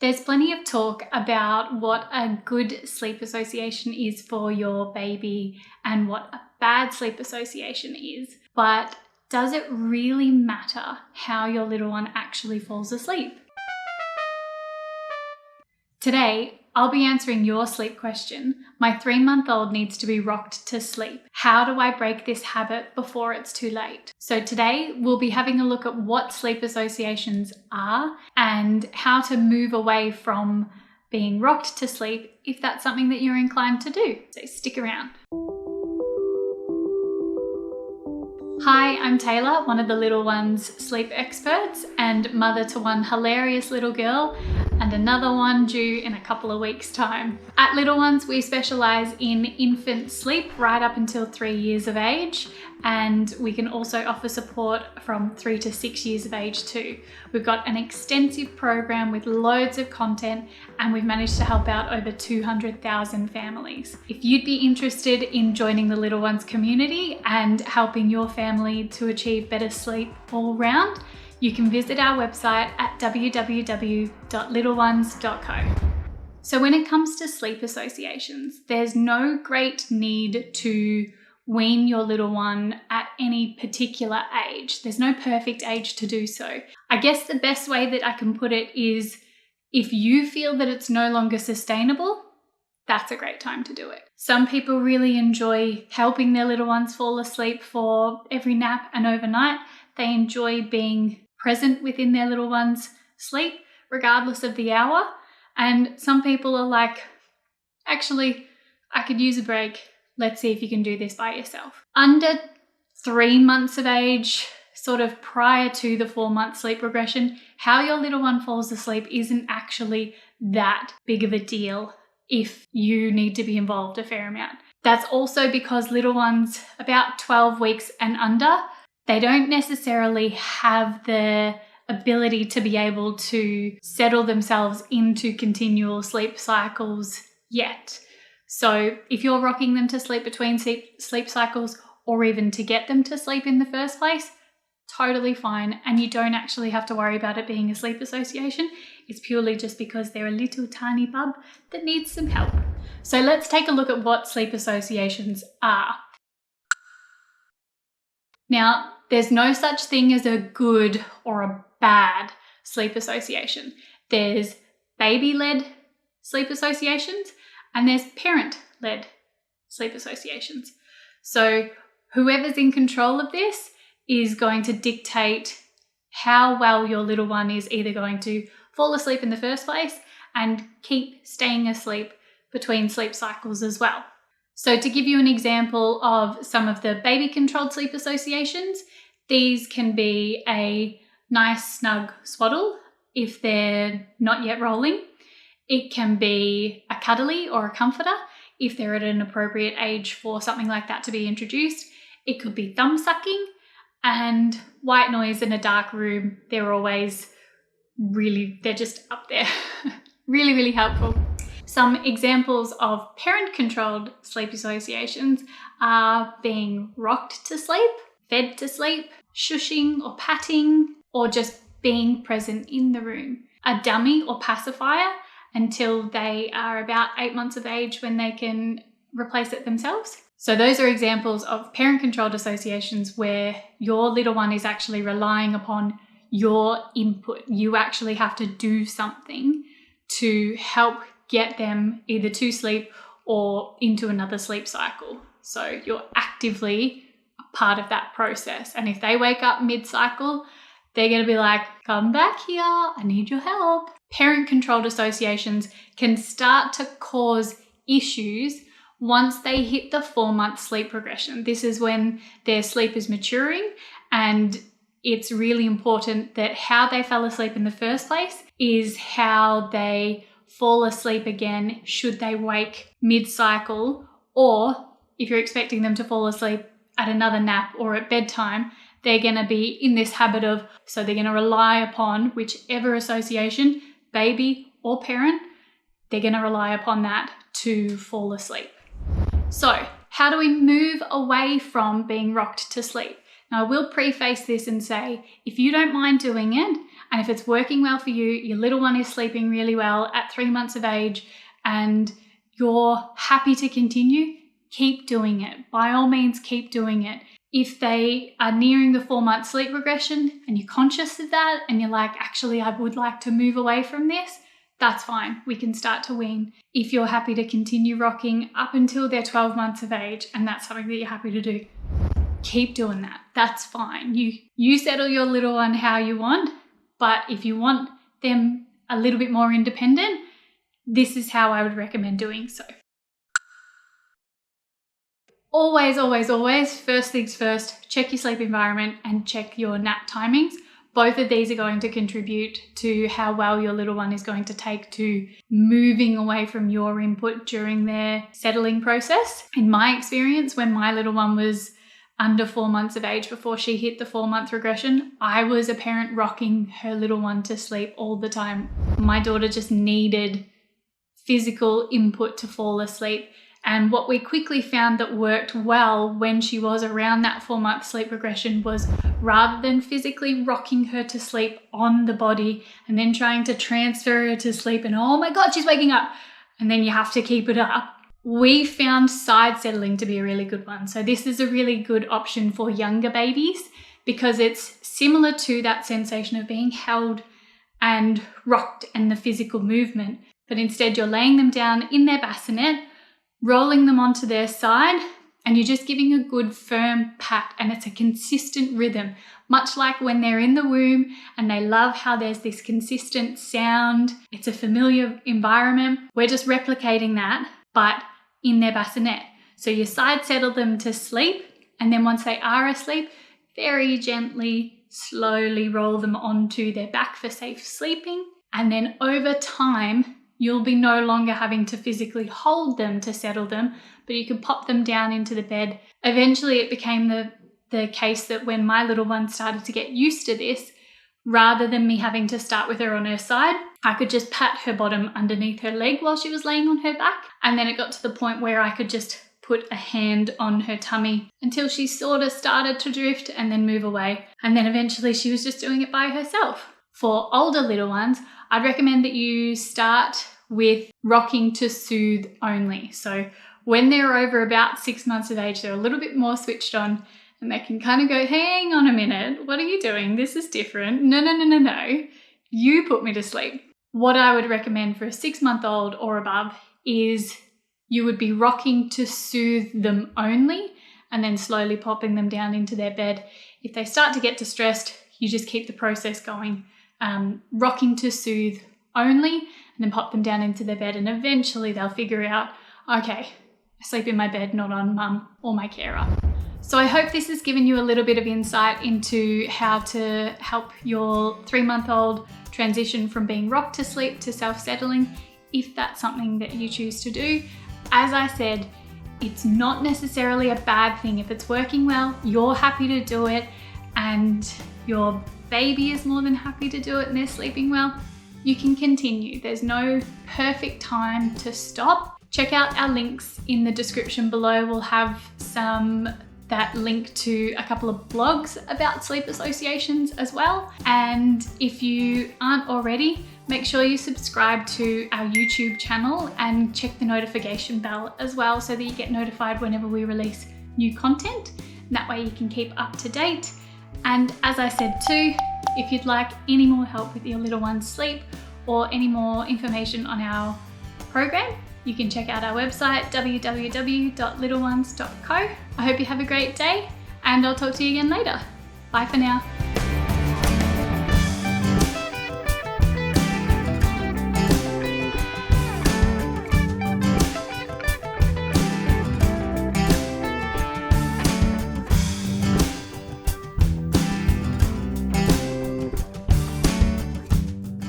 There's plenty of talk about what a good sleep association is for your baby and what a bad sleep association is, but does it really matter how your little one actually falls asleep? Today, I'll be answering your sleep question. My 3-month-old needs to be rocked to sleep. How do I break this habit before it's too late? So today, we'll be having a look at what sleep associations are and how to move away from being rocked to sleep if that's something that you're inclined to do. So stick around. Hi, I'm Taylor, one of the little one's sleep experts and mother to one hilarious little girl and another one due in a couple of weeks' time. At Little Ones, we specialise in infant sleep right up until 3 years of age, and we can also offer support from 3 to 6 years of age too. We've got an extensive program with loads of content, and we've managed to help out over 200,000 families. If you'd be interested in joining the Little Ones community and helping your family to achieve better sleep all round, you can visit our website at www.littleones.co. So when it comes to sleep associations, there's no great need to wean your little one at any particular age. There's no perfect age to do so. I guess the best way that I can put it is if you feel that it's no longer sustainable, that's a great time to do it. Some people really enjoy helping their little ones fall asleep for every nap and overnight. They enjoy being present within their little one's sleep, regardless of the hour. And some people are like, actually, I could use a break. Let's see if you can do this by yourself. Under 3 months of age, sort of prior to the 4-month sleep regression, how your little one falls asleep isn't actually that big of a deal if you need to be involved a fair amount. That's also because little ones about 12 weeks and under, they don't necessarily have the ability to be able to settle themselves into continual sleep cycles yet. So if you're rocking them to sleep between sleep cycles or even to get them to sleep in the first place, totally fine. And you don't actually have to worry about it being a sleep association. It's purely just because they're a little tiny bub that needs some help. So let's take a look at what sleep associations are. Now, there's no such thing as a good or a bad sleep association. There's baby-led sleep associations and there's parent-led sleep associations. So whoever's in control of this is going to dictate how well your little one is either going to fall asleep in the first place and keep staying asleep between sleep cycles as well. So to give you an example of some of the baby-controlled sleep associations, these can be a nice snug swaddle if they're not yet rolling. It can be a cuddly or a comforter if they're at an appropriate age for something like that to be introduced. It could be thumb sucking, and white noise in a dark room. They're just up there. Really, really helpful. Some examples of parent-controlled sleep associations are being rocked to sleep, fed to sleep, shushing or patting, or just being present in the room. A dummy or pacifier until they are about 8 months of age when they can replace it themselves. So those are examples of parent-controlled associations where your little one is actually relying upon your input. You actually have to do something to help get them either to sleep or into another sleep cycle. So you're actively a part of that process. And if they wake up mid-cycle, they're going to be like, come back here, I need your help. Parent-controlled associations can start to cause issues once they hit the 4-month sleep progression. This is when their sleep is maturing, and it's really important that how they fell asleep in the first place is how they fall asleep again should they wake mid-cycle, or if you're expecting them to fall asleep at another nap or at bedtime, they're going to be in this habit of, so they're going to rely upon whichever association, baby or parent, they're going to rely upon that to fall asleep. So how do we move away from being rocked to sleep? Now, I will preface this and say, if you don't mind doing it, And if it's working well for you, your little one is sleeping really well at 3 months of age, and you're happy to continue, keep doing it. By all means, keep doing it. If they are nearing the 4-month sleep regression and you're conscious of that and you're like, actually, I would like to move away from this, that's fine. We can start to wean. If you're happy to continue rocking up until they're 12 months of age and that's something that you're happy to do, keep doing that. That's fine. You settle your little one how you want, but if you want them a little bit more independent, this is how I would recommend doing so. Always, always, always, first things first, check your sleep environment and check your nap timings. Both of these are going to contribute to how well your little one is going to take to moving away from your input during their settling process. In my experience, when my little one was under 4 months of age before she hit the 4-month regression, I was a parent rocking her little one to sleep all the time. My daughter just needed physical input to fall asleep. And what we quickly found that worked well when she was around that 4-month sleep regression was, rather than physically rocking her to sleep on the body and then trying to transfer her to sleep and, oh my God, she's waking up, and then you have to keep it up, we found side settling to be a really good one. So this is a really good option for younger babies because it's similar to that sensation of being held and rocked and the physical movement, but instead you're laying them down in their bassinet, rolling them onto their side, and you're just giving a good firm pat, and it's a consistent rhythm, much like when they're in the womb and they love how there's this consistent sound. It's a familiar environment. We're just replicating that, but in their bassinet. So you side settle them to sleep, and then once they are asleep, very gently, slowly roll them onto their back for safe sleeping. And then over time, you'll be no longer having to physically hold them to settle them, but you can pop them down into the bed. Eventually it became the case that when my little one started to get used to this, rather than me having to start with her on her side, I could just pat her bottom underneath her leg while she was laying on her back. And then it got to the point where I could just put a hand on her tummy until she sort of started to drift and then move away. And then eventually she was just doing it by herself. For older little ones, I'd recommend that you start with rocking to soothe only. So when they're over about 6 months of age, they're a little bit more switched on and they can kind of go, hang on a minute, what are you doing? This is different. No. You put me to sleep. What I would recommend for a 6-month-old or above is you would be rocking to soothe them only and then slowly popping them down into their bed. If they start to get distressed, you just keep the process going. Rocking to soothe only, and then pop them down into their bed, and eventually they'll figure out, okay, I sleep in my bed, not on mum or my carer. So I hope this has given you a little bit of insight into how to help your 3-month-old transition from being rocked to sleep to self-settling, if that's something that you choose to do. As I said, it's not necessarily a bad thing. If it's working well, you're happy to do it, and your baby is more than happy to do it and they're sleeping well, you can continue. There's no perfect time to stop. Check out our links in the description below. We'll have that link to a couple of blogs about sleep associations as well. And if you aren't already, make sure you subscribe to our YouTube channel and check the notification bell as well so that you get notified whenever we release new content. And that way you can keep up to date. And as I said too, if you'd like any more help with your little one's sleep or any more information on our program, you can check out our website, www.littlenones.co. I hope you have a great day, and I'll talk to you again later. Bye for now.